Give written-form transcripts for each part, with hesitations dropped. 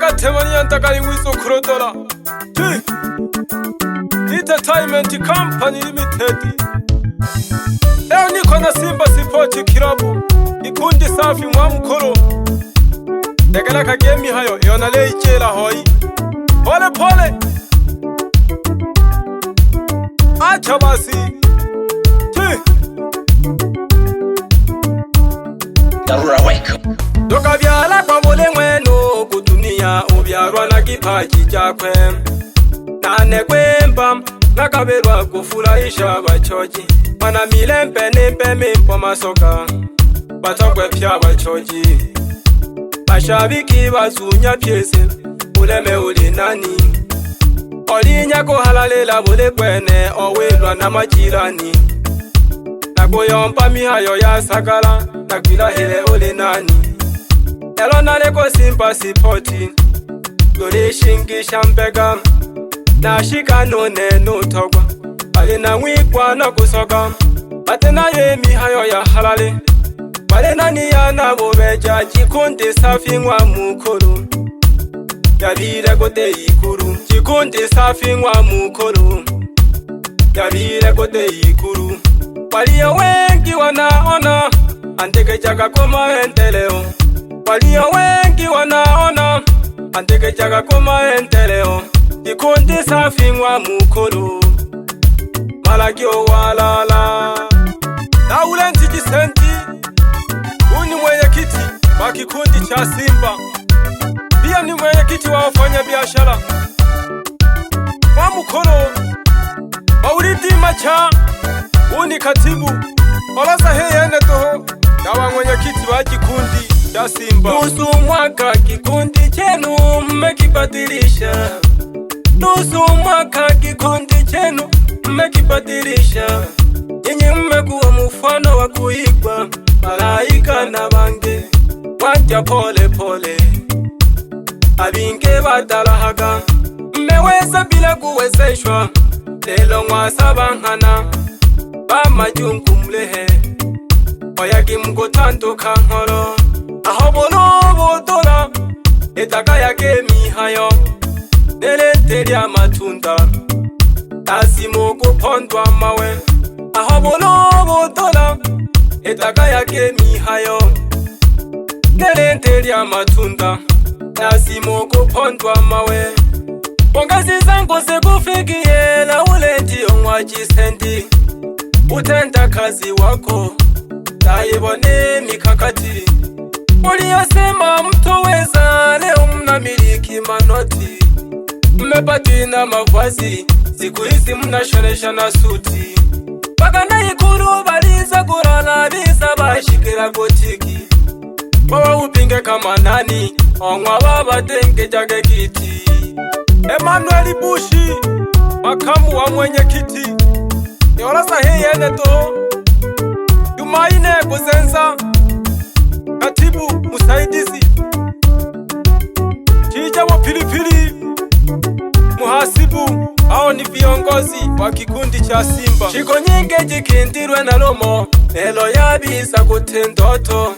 Nega temani yantakali mwiso kurotora Entertainment Company Limited. Leo niko na Simba Sport Club, ikundi safi mwa mkoro. Ndegela kagemi hayo yona leichela hoi. Pole pole acha basi Darura wake Doka byala kwa mole mweno kutumia ubyarwa na kipaji chakwe. Nane kwemba nakaberwa kufurahisha abachoji. Mana milempe nimpe mimpo masoka batokwe pya abachoji. Mashabiki bazunya pyese uleme uli nani. Olinya kuhalalela bule kwene owelwa na majirani. Nakuyompa mihayo ya sakala nakwila hele uli nani. Elo naleko Simba Sport Yolishingisha mpega Nashika none nutogwa Bale na mwikwa na kusoga Bate na ye mihayo ya halale Bale na niya na bobeja Jikundi safi ngwa mukuru Yabire kote ikuru Jikundi safi ngwa mukuru Yabire kote ikuru Walio wengi wanaona Andike jaga koma enteleo Walio wengi wanaona Andike jaga koma enteleo Jikundi safi ngwa mukuru Malagyo walala Na ule ntiji senti Uni mwenyekiti wa kikundi cha Simba. Pia ni mwenyekiti wa wafanya biashara wa mukoro Mauridi Macha. Uni katibu Olaza heyene toho Dawa mwenyekiti wa kikundi cha Simba. Nusu mwaka kikundi chenu mmekibadilisha. Nusu mwaka kikundi chenu mmekibadilisha. Nyinyi mmekuwa mfano wa kuigwa. Malaika na bange wanja pole pole. Abinge badalahaga mmeweza bila kuwezeshwa. Lelo mwasabankana bamajungu mlehe oyagi mgotanduka nkoro. Aho bonobotora etaka yage mihayo nelente lya matunda tasimo kupondwa mawe. Aho bonobotora etaka yage mihayo nelente lya matunda tasimo kupondwa mawe. Pongezi zangu zikufikie la uleti ongwaji sendi. Utenda kazi wako taibone mikakati. Uliyosema mtoweza leo mnamiliki manoti. Mmepatina mavazi siku hizi mnashonesha na suti. Paka na ikuru baliza kurala bisa bashikira gotiki. Wawa upinge kama nani ongwa baba tenge jage kiti. Emmanuel Bushi makamu wa mwenyekiti. Yolasa heyene to Jumaine Kuzenza katibu musaidizi. Chija wa pilipili muhasibu. Hao ni viongozi wa kikundi cha Simba. Chiko nyinge jikindirwe na lomo elo yabisa kutendoto.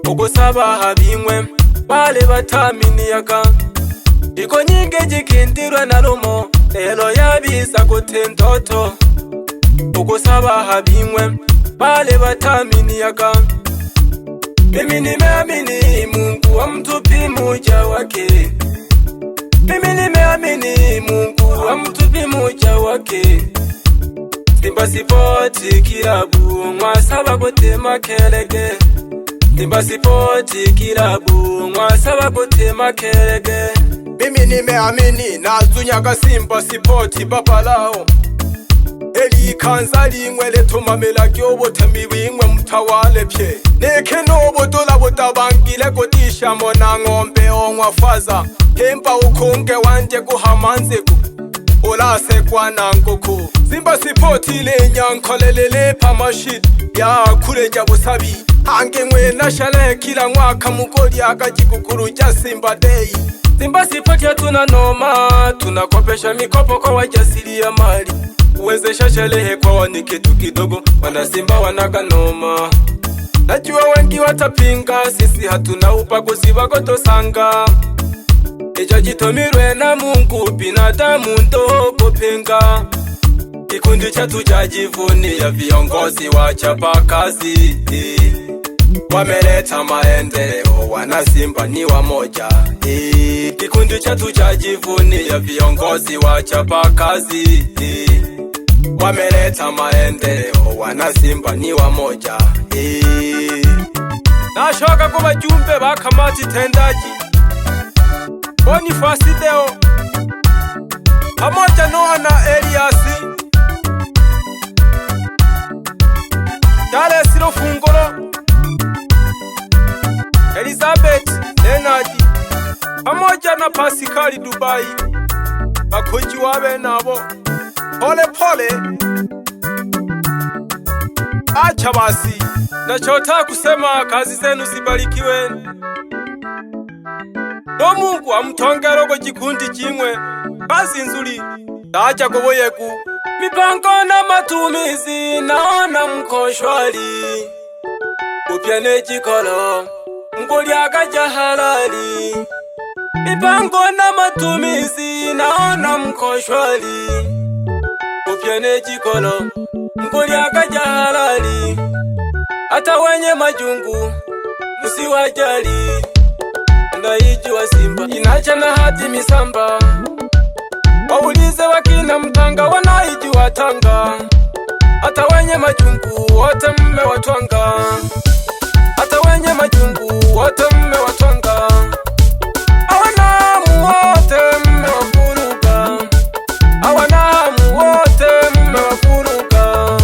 Ugusaba habimwe bale bataminiyaga. Chiko nyinge jikindirwe na lomo elo yabisa kutendoto. Ugusaba habimwe bale bataminiyaga. Mimi nimeamini Mungu wa mtupi mmoja wake. Mimi nimeamini Mungu wa mtupi mmoja wake. Simba Sport Club mwasaba gutema kelege. Simba Sport Club mwasaba gutema kelege. Mimi nimeamini nazunyaga Simba Sport babalao. Eli kanzali ngwele tumamela gyobo temiwingwe mtawale pye. Neke nobo dola botabangile godisha mona ngombe ongwa faza. Kempa ukunge wanje kuhamanziku ulase kwa nanguku. Simba Sport ile nyankolelele pamashid ya kureja busabi. Hange mwe nashale kila mwaka mugoli akajikukuru ja Simba Day. Simba Sport ya tunanoma, tunakopesha mikopo kwa wajasiriamali. Uwezesha shelehe kwa wani kitu kidogo, wana Simba wanaganoma. Najua wengi watapinga, sisi hatuna ubaguzi wako tosanga. icho jitomirwe na Mungu, binadamu ndo kupinga. Kikundi chetu chajivunia viongozi wachapa kazi, wameleta maendeleo, wana Simba ni wamoja. Kikundi chetu chajivunia viongozi wachapa kazi, wameleta maendeleo, wana Simba ni wamoja. Nashoka kwa wajumbe ba kamati tendaji Bonifasi Deo pamoja Noah na Eliasi, Charles Rufunguro, Elizabeth Leonard pamoja na Pascal Dubai, bakoji wabe nabo pole pole. Acha basi, nachotaka kusema kazi zenu zibarikiwe, ndo Mungu amutongera uko kikundi kimwe kazi nzuri dacha kuboyeku. Mipango na matumizi naona mko shwari, upyane jikolo ngoli akaja halali. Mipango na matumizi naona mko shwari, upyane jikolo ngoli akaja halali. Hata wenye majungu msiwajali, ndaijua Simba inacha na hati misamba. Waulize wakina Mtanga wanaijua Tanga, hata wenye majungu wote mmewatwanga, hata wenye majungu wote mmewatwanga. Awanamu wote mmewafuruga, awanamu wote mmewafuruga.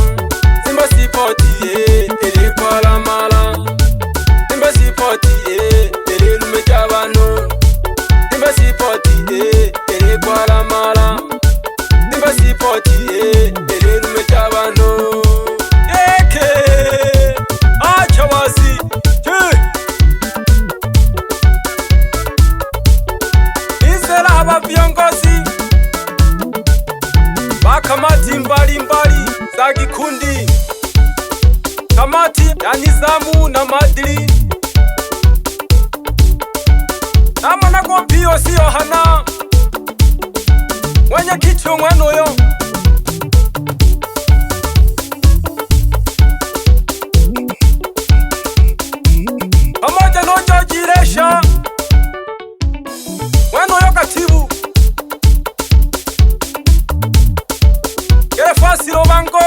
Simba sipoti ilikuwa la mala, Simba sipoti ililume jabano, Simba sipoti ilikuwa la mala, Simba sipoti ililume jabano. Eke acha wasi izela haba viongozi ba kamati mbalimbali za kikundi, kamati ya nizamu na maadili, nama nako pio siyo hana mwenye kicho mwenoyo, pamoja nojo jiresha mwenoyo katibu Gerefasi Robango,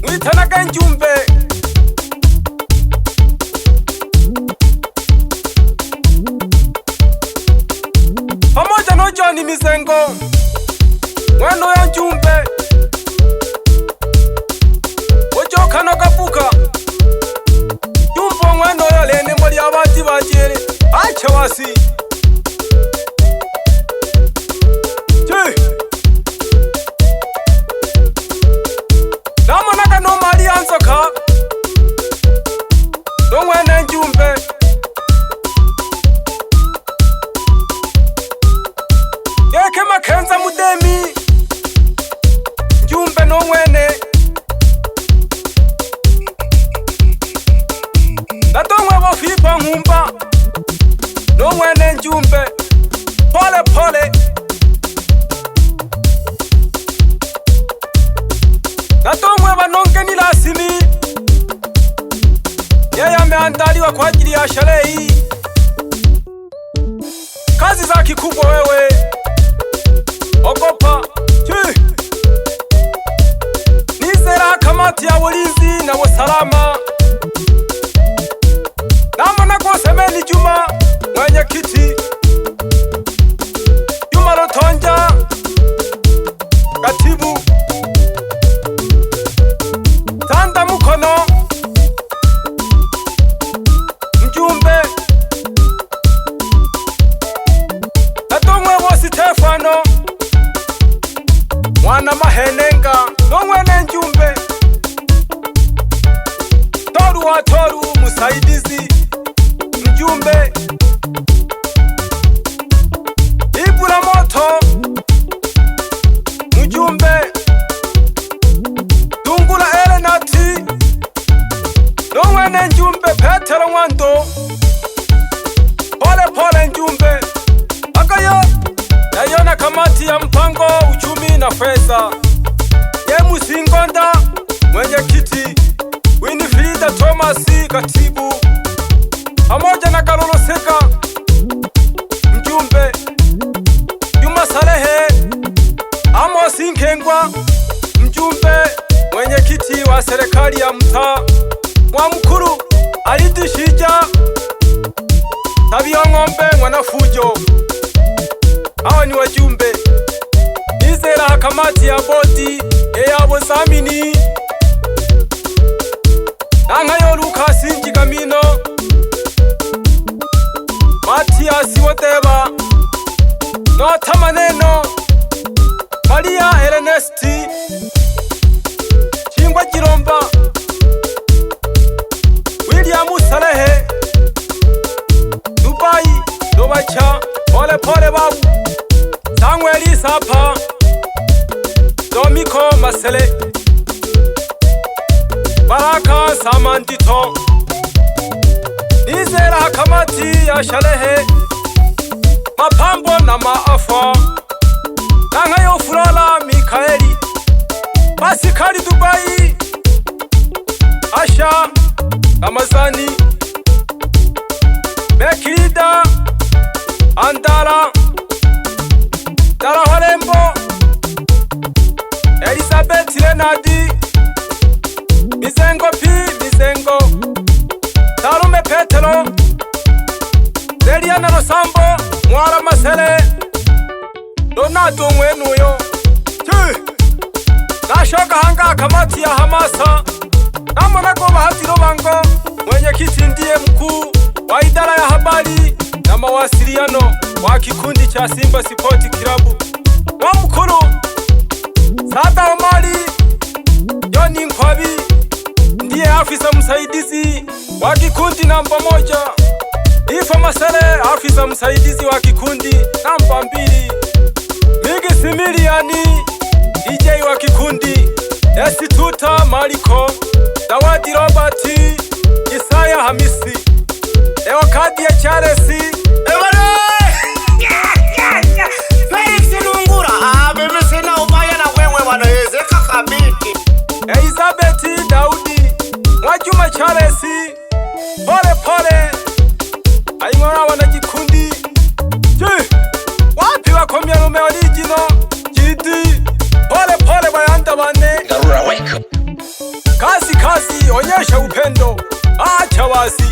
mwitanaga njumbe pamoja no John Mizengo mwenoyo njumbe ojoka no kapuka jumbo mwenoyo lene muri abati bajere. Acha wasi namonaga no mali anzoka no mwene njumbe yeke Makenza Mudemi njumbe no mwene natomwe bofipa nkumba no mwene njumbe pole pole. Natomwe banonge ni lasimi yeye ameandaliwa kwa ajili ya sherehe hii. Kazi za kikubwa wewe ogopa nizera kamati ya ulinzi na usalama, namona kwa Semeni Juma mwenye kiti, Juma Rotonja katibu, Tanda Mukono mjumbe, natomwe wo Stefano mwana mahenenga nomwene njumbe, Toru wa Toru musaidizi mjumbe, Ibura Moto mjumbe, Tungula Elenati nomwene njumbe. kabisa. James Ngonda mwenyekiti, Winifrida Thomas katibu, pamoja na Kalolo Seka mjumbe, Juma Salehe, Amos Nkengwa mjumbe mwenyekiti wa serikali ya mtaa, Mwamkuru Alidi Shija, Tabia Ng'ombe Mwanafujo. Hawa ni wajumbe. Nizera kamati ya bodi eyabo zamini, Nangayo Lucas Njigamino, Matias Woteba, Nota Maneno, Maria Ernesti, Chingwa Jiromba, William Salehe, Dubai Dobacha, Pole Pole Babu, Samuel Sapa, Domiko Masele, Baraka Samandito. Nizera kamati ya Shalehe, Mapambo na Maafa, Nangayo Furala Mikaeli, Pasikari Dubai, Asha Ramazani, Bekirida Andara, Dara Horembo, Elizabeth Renadi, Mizengo P. Mizengo, Tarume Petero, Zeliana Rosambo, Mwara Masele, Donato Mwenuyo, Nashoka Hanga kamati ya hamasa, Namonako Bahati Robango, mwenyekiti ndiye mkuu wa idara ya habari na mawasiliano wa kikundi cha Simba Sport Club. Mwamkuru Sata Omari Joni Nkwabi ndiye afisa msaidizi wa kikundi namba 1. Ifa Masele afisa msaidizi wa kikundi namba 2. Migi Similiani DJ wa kikundi. Estituta Maliko, Dawadi Robert, Isaya Hamisi, Ewakadi ya Charesi, Felix Lungura, mimi sina ubaya na wewe wanawezeka kabiti. Elizabeth Daudi, Mwajuma Charesi, Pole Pole, Aimwana wanajikundi. Wapi wakomya lume original, Jidi, Pole Pole bayanda bane. Dharura Wake Up. Kazi kazi, onyesha upendo, acha wasi.